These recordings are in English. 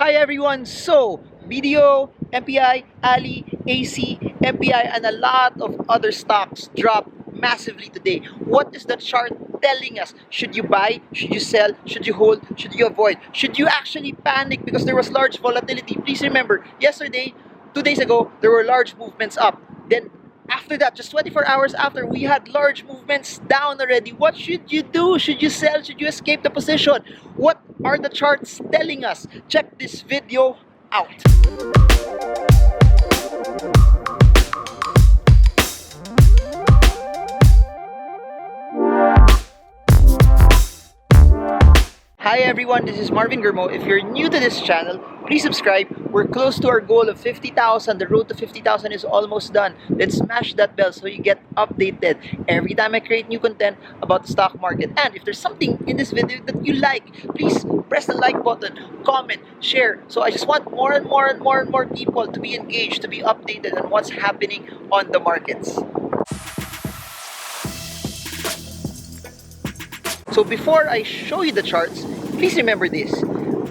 Hi everyone! So, BDO, MPI, Ali, AC, MPI, and a lot of other stocks dropped massively today. What is the chart telling us? Should you buy? Should you sell? Should you hold? Should you avoid? Should you actually panic because there was large volatility? Please remember, yesterday, 2 days ago, there were large movements up. Then after that, just 24 hours after, we had large movements down already. What should you do? Should you sell? Should you escape the position? What are the charts telling us? Check this video out. Hi everyone, this is Marvin Germo. If you're new to this channel, please subscribe. We're close to our goal of 50,000. The road to 50,000 is almost done. Let's smash that bell so you get updated every time I create new content about the stock market. And if there's something in this video that you like, please press the like button, comment, share. So I just want more and more and more and more people to be engaged, to be updated on what's happening on the markets. So before I show you the charts, please remember this.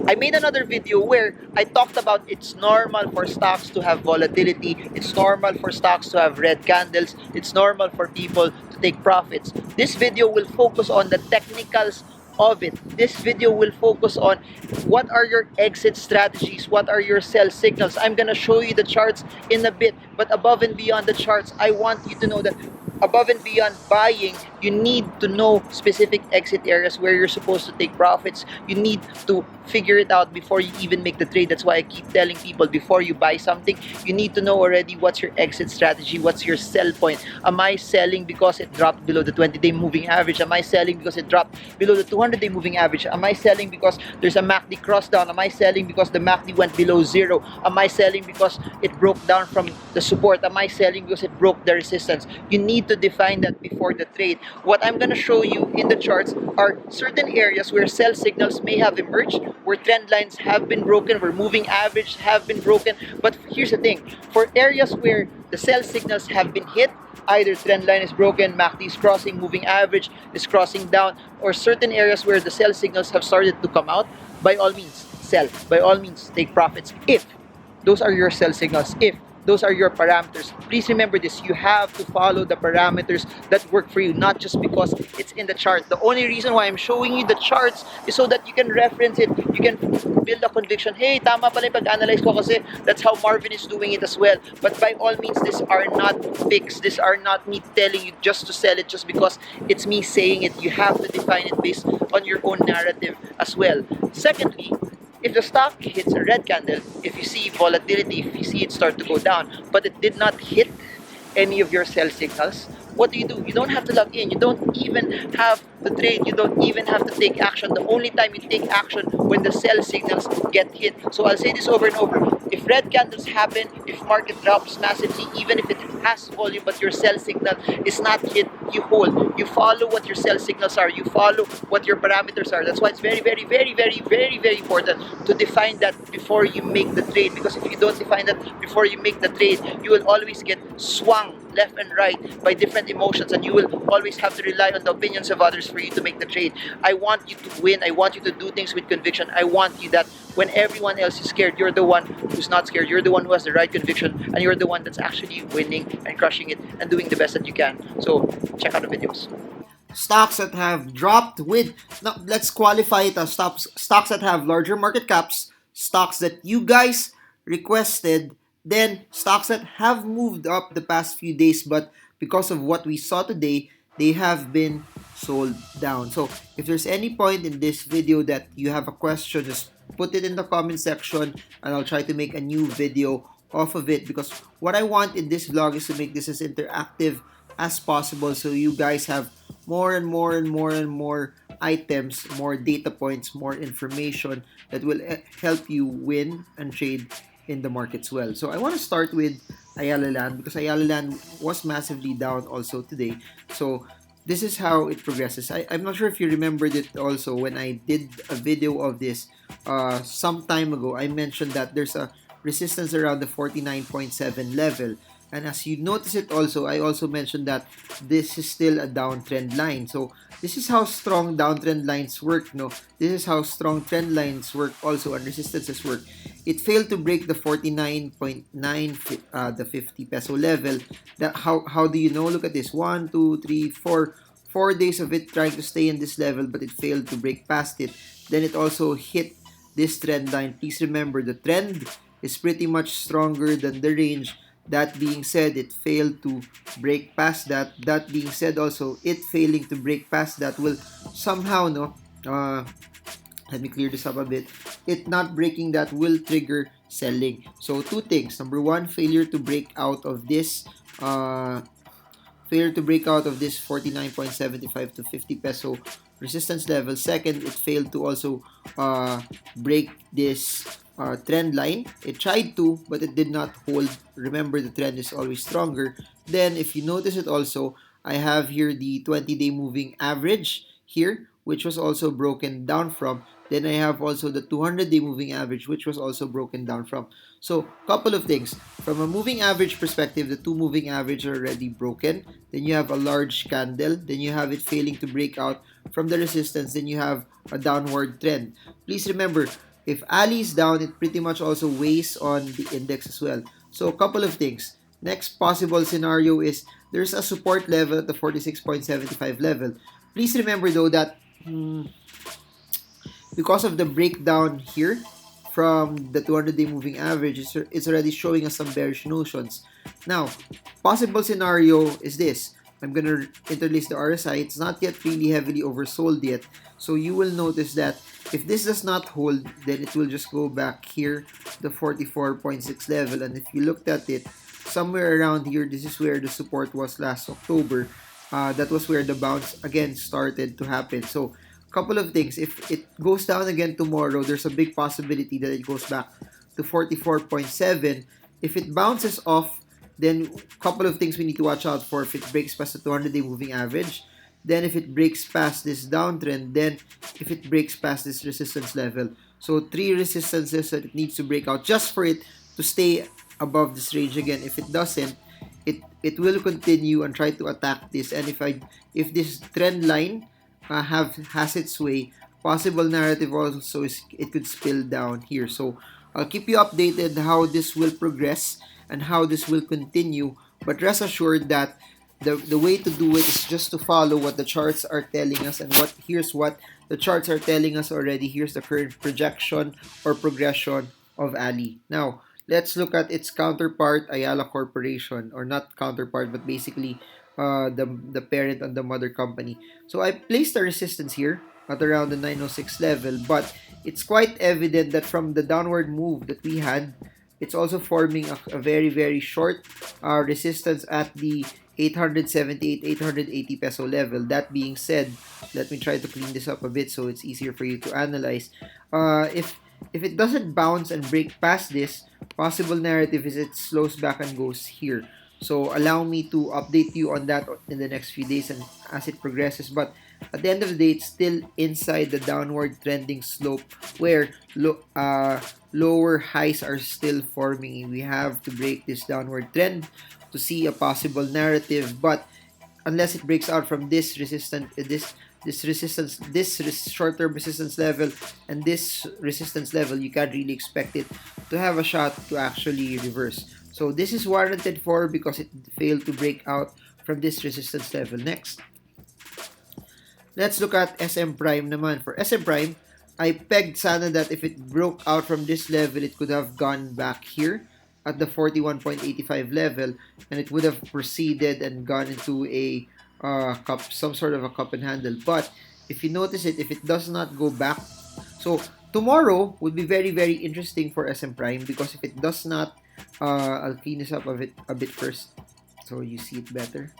I made another video where I talked about it's normal for stocks to have volatility, it's normal for stocks to have red candles, it's normal for people to take profits. This video will focus on the technicals of it. This video will focus on what are your exit strategies, what are your sell signals. I'm gonna show you the charts in a bit, but above and beyond the charts, I want you to know that above and beyond buying, you need to know specific exit areas where you're supposed to take profits. You need to figure it out before you even make the trade. That's why I keep telling people, before you buy something, you need to know already what's your exit strategy, what's your sell point. Am I selling because it dropped below the 20-day moving average? Am I selling because it dropped below the 200-day moving average? Am I selling because there's a MACD cross down? Am I selling because the MACD went below zero? Am I selling because it broke down from the support? Am I selling because it broke the resistance? You need to define that before the trade. What I'm going to show you in the charts are certain areas where sell signals may have emerged, where trend lines have been broken, where moving averages have been broken. But here's the thing, for areas where the sell signals have been hit, either trend line is broken, MACD is crossing, moving average is crossing down, or certain areas where the sell signals have started to come out, by all means, sell. By all means, take profits if those are your sell signals, if those are your parameters. Please remember this, you have to follow the parameters that work for you, not just because it's in the chart. The only reason why I'm showing you the charts is so that you can reference it, you can build a conviction, hey, tama pala yung pag-analyze ko kasi that's how Marvin is doing it as well. But by all means, these are not fixed. These are not me telling you just to sell it just because it's me saying it. You have to define it based on your own narrative as well. Secondly, if the stock hits a red candle, if you see volatility, if you see it start to go down, but it did not hit any of your sell signals, what do? You don't have to log in. You don't even have to trade. You don't even have to take action. The only time you take action when the sell signals get hit. So I'll say this over and over. If red candles happen, if market drops massively, even if it has volume but your sell signal is not hit, you hold. You follow what your sell signals are. You follow what your parameters are. That's why it's very, very, very, very, very, very important to define that before you make the trade. Because if you don't define that before you make the trade, you will always get swung left and right by different emotions, and you will always have to rely on the opinions of others for you to make the trade. I want you to win. I want you to do things with conviction. I want you that when everyone else is scared, you're the one who's not scared. You're the one who has the right conviction, and you're the one that's actually winning and crushing it and doing the best that you can. So check out the videos. Stocks that have dropped with, now let's qualify it as stocks that have larger market caps, stocks that you guys requested, then stocks that have moved up the past few days, but because of what we saw today, they have been sold down. So if there's any point in this video that you have a question, just put it in the comment section and I'll try to make a new video off of it, because what I want in this vlog is to make this as interactive as possible, so you guys have more and more and more and more items, more data points, more information that will help you win and trade in the markets well. So I want to start with Ayala Land, because Ayala Land was massively down also today. So this is how it progresses. I'm not sure if you remembered it also when I did a video of this some time ago. I mentioned that there's a resistance around the 49.7 level. And as you notice it also, I also mentioned that this is still a downtrend line. So this is how strong downtrend lines work, no? This is how strong trend lines work also, and resistances work. It failed to break the 49.9, the 50 peso level. That how do you know? Look at this. 4 days of it trying to stay in this level, but it failed to break past it. Then it also hit this trend line. Please remember, the trend is pretty much stronger than the range. That being said, it failed to break past that. That being said also, it failing to break past that will somehow, no, let me clear this up a bit. It not breaking that will trigger selling. So two things. Number one, failure to break out of this 49.75 to 50 peso resistance level. Second, it failed to also break this trend line. It tried to, but it did not hold. Remember, the trend is always stronger. Then, if you notice it also, I have here the 20-day moving average here, which was also broken down from. Then I have also the 200-day moving average, which was also broken down from. So, couple of things. From a moving average perspective, the two moving average are already broken. Then you have a large candle. Then you have it failing to break out from the resistance. Then you have a downward trend. Please remember, if Ali is down, it pretty much also weighs on the index as well. So, a couple of things. Next possible scenario is there's a support level at the 46.75 level. Please remember though that because of the breakdown here from the 200-day moving average, it's already showing us some bearish notions. Now, possible scenario is this. I'm going to interlace the RSI. It's not yet really heavily oversold yet. So you will notice that if this does not hold, then it will just go back here, the 44.6 level. And if you looked at it, somewhere around here, this is where the support was last October. That was where the bounce again started to happen. So couple of things. If it goes down again tomorrow, there's a big possibility that it goes back to 44.7. If it bounces off, then couple of things we need to watch out for. If it breaks past the 200-day moving average, then if it breaks past this downtrend, then if it breaks past this resistance level. So three resistances that it needs to break out just for it to stay above this range again. If it doesn't, it will continue and try to attack this. And if this trend line has its way, possible narrative also is it could spill down here. So I'll keep you updated how this will progress and how this will continue, but rest assured that the way to do it is just to follow what the charts are telling us. And here's what the charts are telling us already. Here's the current projection or progression of Ali. Now let's look at its counterpart, Ayala Corporation, or not counterpart, but basically the parent and the mother company. So I placed a resistance here at around the 906 level, but it's quite evident that from the downward move that we had, it's also forming a very, very short resistance at the 878, 880 peso level. That being said, let me try to clean this up a bit so it's easier for you to analyze. If it doesn't bounce and break past this, possible narrative is it slows back and goes here. So allow me to update you on that in the next few days and as it progresses. But at the end of the day, it's still inside the downward trending slope where lower highs are still forming. We have to break this downward trend to see a possible narrative. But unless it breaks out from this short-term resistance level and this resistance level, you can't really expect it to have a shot to actually reverse. So this is warranted for because it failed to break out from this resistance level. Next, let's look at SM Prime naman. For SM Prime, I pegged sana that if it broke out from this level, it could have gone back here at the 41.85 level, and it would have proceeded and gone into a cup, some sort of a cup and handle. But if you notice it, if it does not go back, so tomorrow would be very, very interesting for SM Prime because if it does not, I'll clean this up a bit first so you see it better.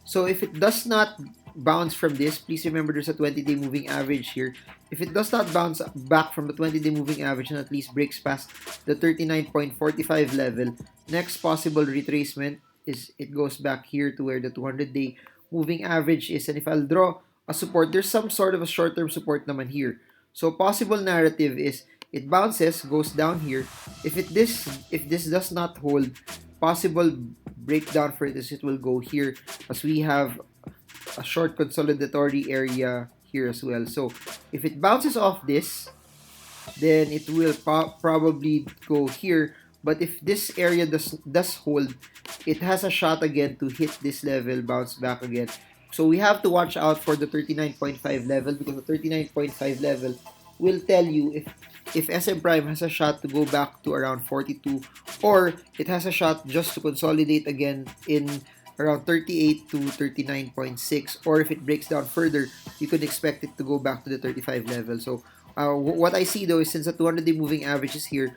So if it does not bounce from this, please remember there's a 20-day moving average here. If it does not bounce back from the 20-day moving average and at least breaks past the 39.45 level, next possible retracement is it goes back here to where the 200-day moving average is. And if I'll draw a support, there's some sort of a short-term support naman here. So possible narrative is it bounces, goes down here. If this does not hold, possible breakdown for this, it will go here, as we have a short consolidatory area here as well. So if it bounces off this, then it will probably go here. But if this area does hold, it has a shot again to hit this level, bounce back again. So we have to watch out for the 39.5 level, because the 39.5 level will tell you if SM Prime has a shot to go back to around 42, or it has a shot just to consolidate again in around 38 to 39.6, or if it breaks down further, you could expect it to go back to the 35 level. So what I see though is, since the 200-day moving average is here,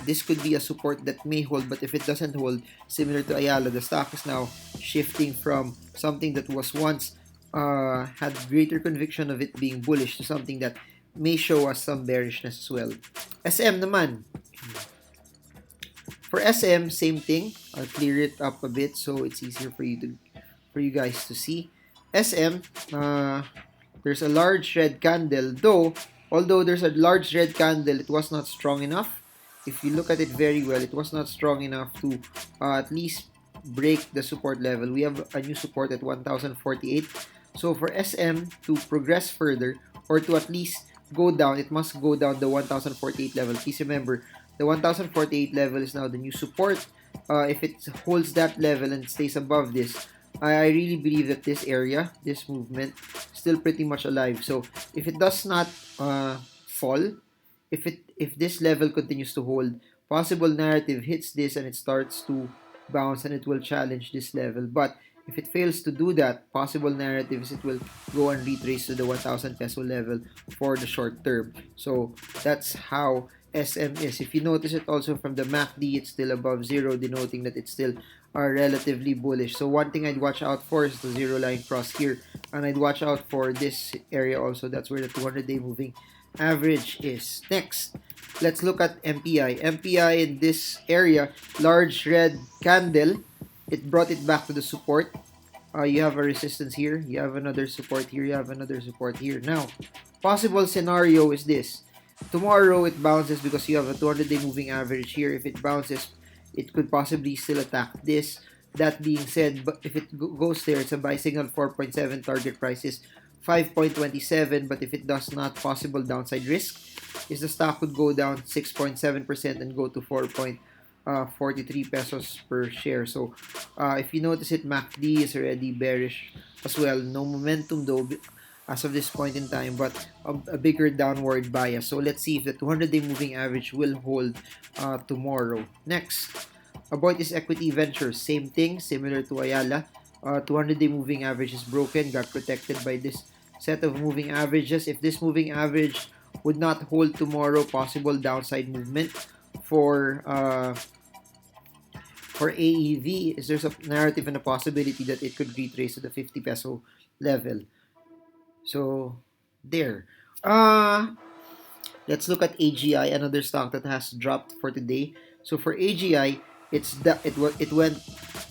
this could be a support that may hold, but if it doesn't hold, similar to Ayala, the stock is now shifting from something that was once had greater conviction of it being bullish to something that may show us some bearishness as well. SM naman. For SM, same thing. I'll clear it up a bit so it's easier for you guys to see. SM, there's a large red candle, though. Although there's a large red candle, it was not strong enough. If you look at it very well, it was not strong enough to at least break the support level. We have a new support at 1048. So for SM to progress further, or to at least go down, it must go down the 1048 level. Please remember, the 1048 level is now the new support. If it holds that level and stays above this, I really believe that this area, this movement, still pretty much alive. So if it does not fall, if this level continues to hold, possible narrative hits this and it starts to bounce and it will challenge this level. But if it fails to do that, possible narrative is it will go and retrace to the 1,000 peso level for the short term. So that's how SM is. If you notice it also from the MACD, it's still above zero, denoting that it's still relatively bullish. So one thing I'd watch out for is the zero line cross here, and I'd watch out for this area also. That's where the 200-day moving average is. Next, let's look at MPI. MPI in this area, large red candle, it brought it back to the support. You have a resistance here, you have another support here, you have another support here. Now, possible scenario is this. Tomorrow it bounces because you have a 200-day moving average here. If it bounces, it could possibly still attack this. That being said, but if it goes there, it's a buy signal 4.7, target price is 5.27, but if it does not, possible downside risk is the stock could go down 6.7% and go to 4.43 pesos per share. So if you notice it, MACD is already bearish as well. No momentum though as of this point in time, but a bigger downward bias. So let's see if the 200-day moving average will hold tomorrow. Next, about this equity ventures, same thing, similar to Ayala. 200-day moving average is broken, got protected by this set of moving averages. If this moving average would not hold tomorrow, possible downside movement for AEV is there's a narrative and a possibility that it could retrace to the 50 peso level. So there. Let's look at AGI, another stock that has dropped for today. So for AGI, it went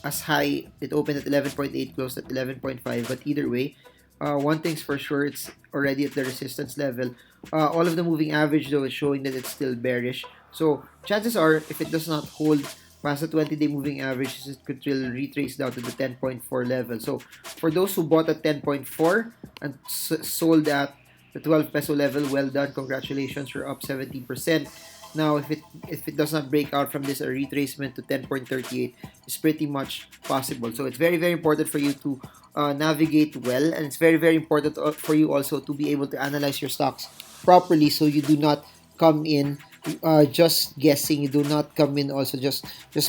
as high. It opened at 11.8, closed at 11.5. But either way, one thing's for sure, it's already at the resistance level. All of the moving average though is showing that it's still bearish. So chances are, if it does not hold past the 20-day moving average, it could still retrace down to the 10.4 level. So for those who bought at 10.4 and sold at the 12 peso level, well done, congratulations, you're up 17%. Now if it does not break out from this, a retracement to 10.38 is pretty much possible. So it's very, very important for you to navigate well, and it's very, very important for you also to be able to analyze your stocks properly, so you do not come in just guessing. You do not come in also just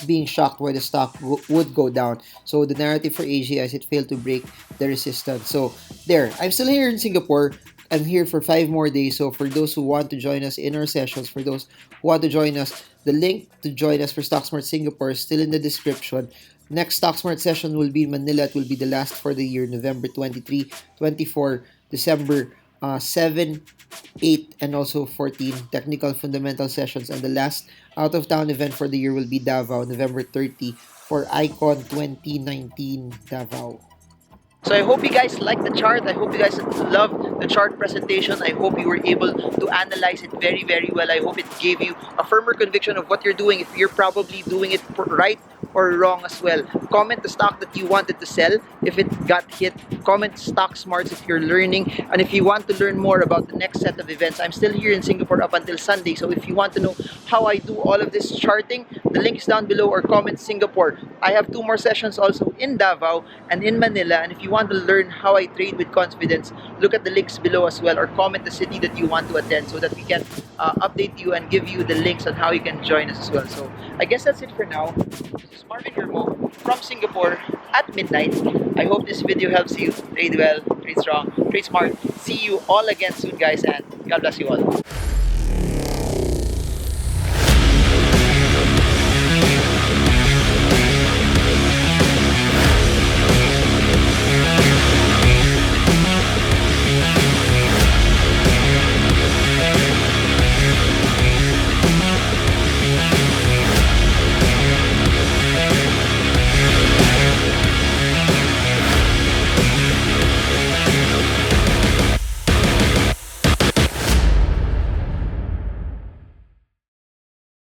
being shocked why the stock would go down. So the narrative for Asia is it failed to break the resistance. So there, I'm still here in Singapore. I'm here for 5 more days. So for those who want to join us in our sessions, for those who want to join us, the link to join us for StockSmart Singapore is still in the description. Next StockSmart session will be in Manila. It will be the last for the year, November 23, 24, December 7, 8, and also 14 technical fundamental sessions. And the last out-of-town event for the year will be Davao, November 30 for Icon 2019 Davao. So I hope you guys like the chart. I hope you guys love the chart presentation. I hope you were able to analyze it very, very well. I hope it gave you a firmer conviction of what you're doing, if you're probably doing it right or wrong as well. Comment the stock that you wanted to sell if it got hit. Comment stock smarts if you're learning, and if you want to learn more about the next set of events. I'm still here in Singapore up until Sunday, so if you want to know how I do all of this charting, the link is down below, or comment Singapore. I have 2 more sessions also in Davao and in Manila, and if you want to learn how I trade with confidence, look at the links below as well, or comment the city that you want to attend so that we can update you and give you the links on how you can join us as well. So I guess that's it for now. This is Marvin Hermo from Singapore at midnight. I hope this video helps you trade well, trade strong, trade smart. See you all again soon, guys, and God bless you all.